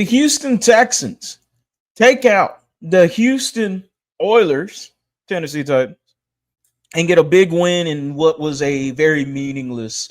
Houston Texans take out the Houston Oilers, Tennessee Titans, and get a big win in what was a very meaningless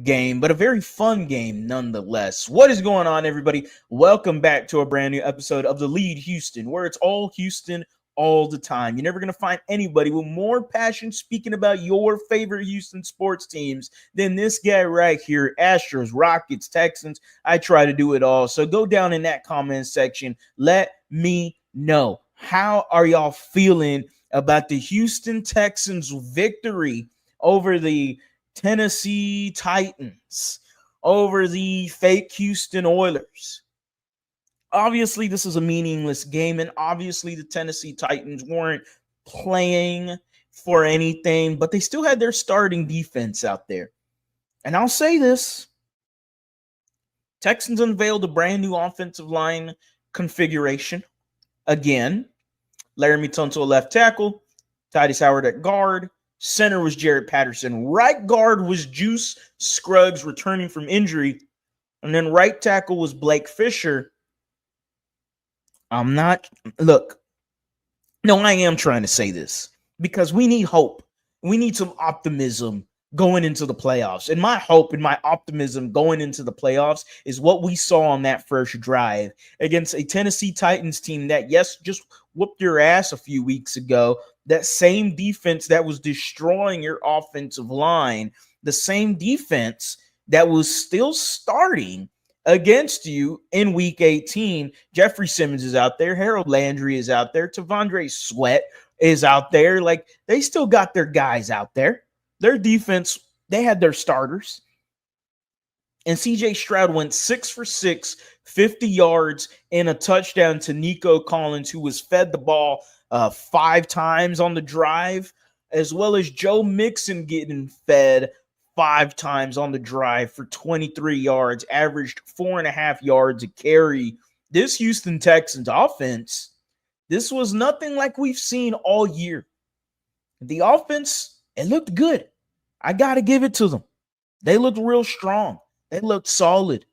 game, but a very fun game nonetheless. What is going on, everybody? Welcome back to a brand new episode of TheLead Houston, where it's all Houston all the time. You're never going to find anybody with more passion speaking about your favorite Houston sports teams than this guy right here. Astros, Rockets, Texans. I try to do it all. So go down in that comment section. Let me know. How are y'all feeling about the Houston Texans' victory over the Tennessee Titans, over the fake Houston Oilers? Obviously, this is a meaningless game, and obviously the Tennessee Titans weren't playing for anything, but they still had their starting defense out there. And I'll say this, Texans unveiled a brand new offensive line configuration. Again, Laramie Tunsil left tackle, Titus Howard at guard, center was Jared Patterson, right guard was Juice Scruggs returning from injury, and then right tackle was Blake Fisher. I am trying to say this because we need hope. We need some optimism going into the playoffs. And my hope and my optimism going into the playoffs is what we saw on that first drive against a Tennessee Titans team that, yes, just whooped your ass a few weeks ago. That same defense that was destroying your offensive line, the same defense that was still starting against you in week 18. Jeffrey Simmons is out there. Harold Landry is out there. Tavondre Sweat is out there. Like, they still got their guys out there. Their defense, they had their starters. And C.J. Stroud went 6 for 6, 50 yards, and a touchdown to Nico Collins, who was fed the ball 5 times on the drive, as well as Joe Mixon getting fed 5 times on the drive for 23 yards, averaged 4.5 yards a carry. This Houston Texans offense, this was nothing like we've seen all year. The offense, it looked good. I got to give it to them. They looked real strong. They looked solid.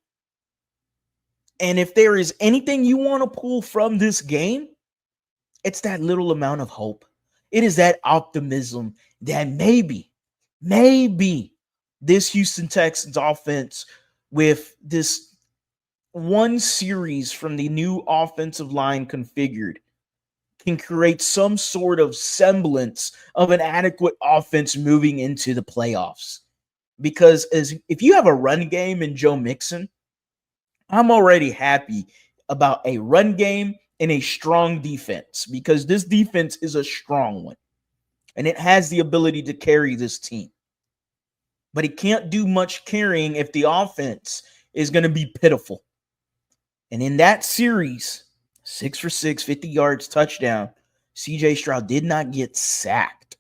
And if there is anything you want to pull from this game, it's that little amount of hope. It is that optimism that maybe this Houston Texans offense, with this one series from the new offensive line configured, can create some sort of semblance of an adequate offense moving into the playoffs. Because if you have a run game in Joe Mixon, I'm already happy about a run game and a strong defense, because this defense is a strong one and it has the ability to carry this team. But it can't do much carrying if the offense is going to be pitiful. And in that series, 6 for 6, 50 yards, touchdown, C.J. Stroud did not get sacked.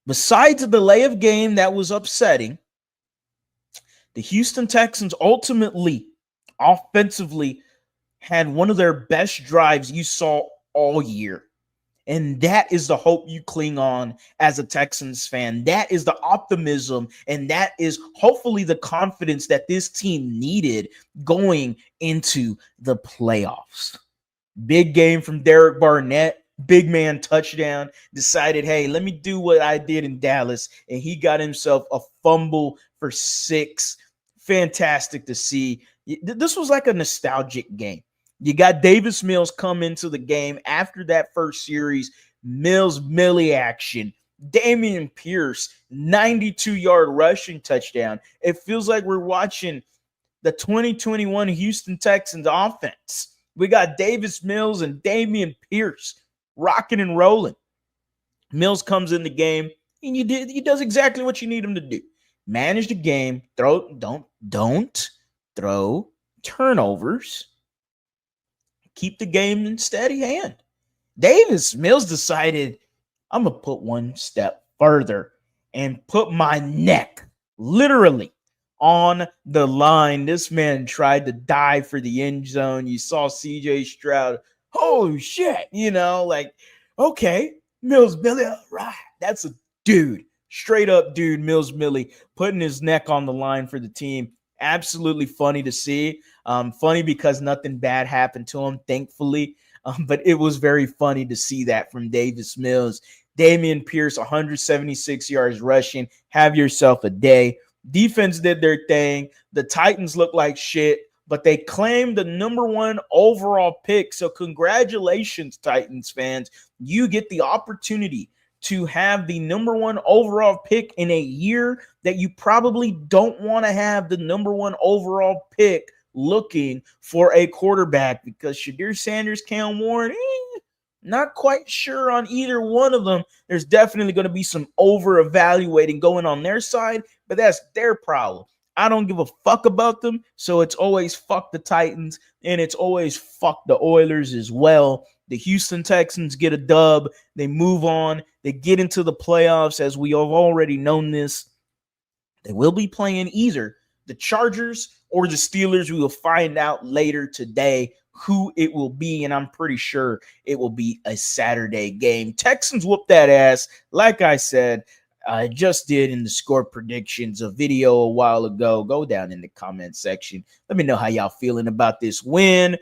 Besides a delay of game that was upsetting, the Houston Texans ultimately, offensively, had one of their best drives you saw all year. And that is the hope you cling on as a Texans fan. That is the optimism, and that is hopefully the confidence that this team needed going into the playoffs. Big game from Derek Barnett. Big man touchdown. Decided, hey, let me do what I did in Dallas. And he got himself a fumble for 6. Fantastic to see. This was like a nostalgic game. You got Davis Mills come into the game after that first series. Millie action. Dameon Pierce, 92-yard rushing touchdown. It feels like we're watching the 2021 Houston Texans offense. We got Davis Mills and Dameon Pierce rocking and rolling. Mills comes in the game, and he does exactly what you need him to do. Manage the game. Don't throw turnovers. Keep the game in steady hand. Davis Mills decided, I'm going to put one step further and put my neck literally on the line. This man tried to dive for the end zone. You saw C.J. Stroud. Oh, shit. Okay, Mills Millie, all right. That's a dude. Straight up dude, Mills Millie, putting his neck on the line for the team. Absolutely funny to see. Funny because nothing bad happened to him, thankfully. But it was very funny to see that from Davis Mills. Damian Pierce, 176 yards rushing. Have yourself a day. Defense did their thing. The Titans look like shit, but they claimed the #1 overall pick. So congratulations, Titans fans. You get the opportunity to have the #1 overall pick in a year that you probably don't want to have the #1 overall pick looking for a quarterback, because Shadir Sanders, Cam Warren, not quite sure on either one of them. There's definitely going to be some over evaluating going on their side, but that's their problem. I don't give a fuck about them, so it's always fuck the Titans, and it's always fuck the Oilers as well. The Houston Texans get a dub. They move on. They get into the playoffs, as we have already known this. They will be playing either the Chargers or the Steelers. We will find out later today who it will be, and I'm pretty sure it will be a Saturday game. Texans whoop that ass. Like I said, I just did in the score predictions, a video a while ago. Go down in the comment section. Let me know how y'all feeling about this win.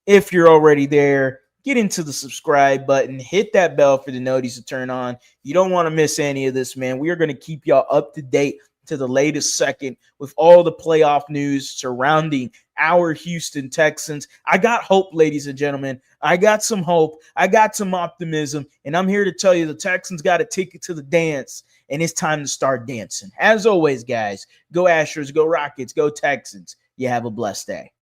If you're already there, get into the subscribe button. Hit that bell for the notice to turn on. You don't want to miss any of this, man. We are going to keep y'all up to date to the latest second with all the playoff news surrounding our Houston Texans. I got hope, ladies and gentlemen. I got some hope. I got some optimism. And I'm here to tell you the Texans got a ticket to the dance, and it's time to start dancing. As always, guys, go Astros, go Rockets, go Texans. You have a blessed day.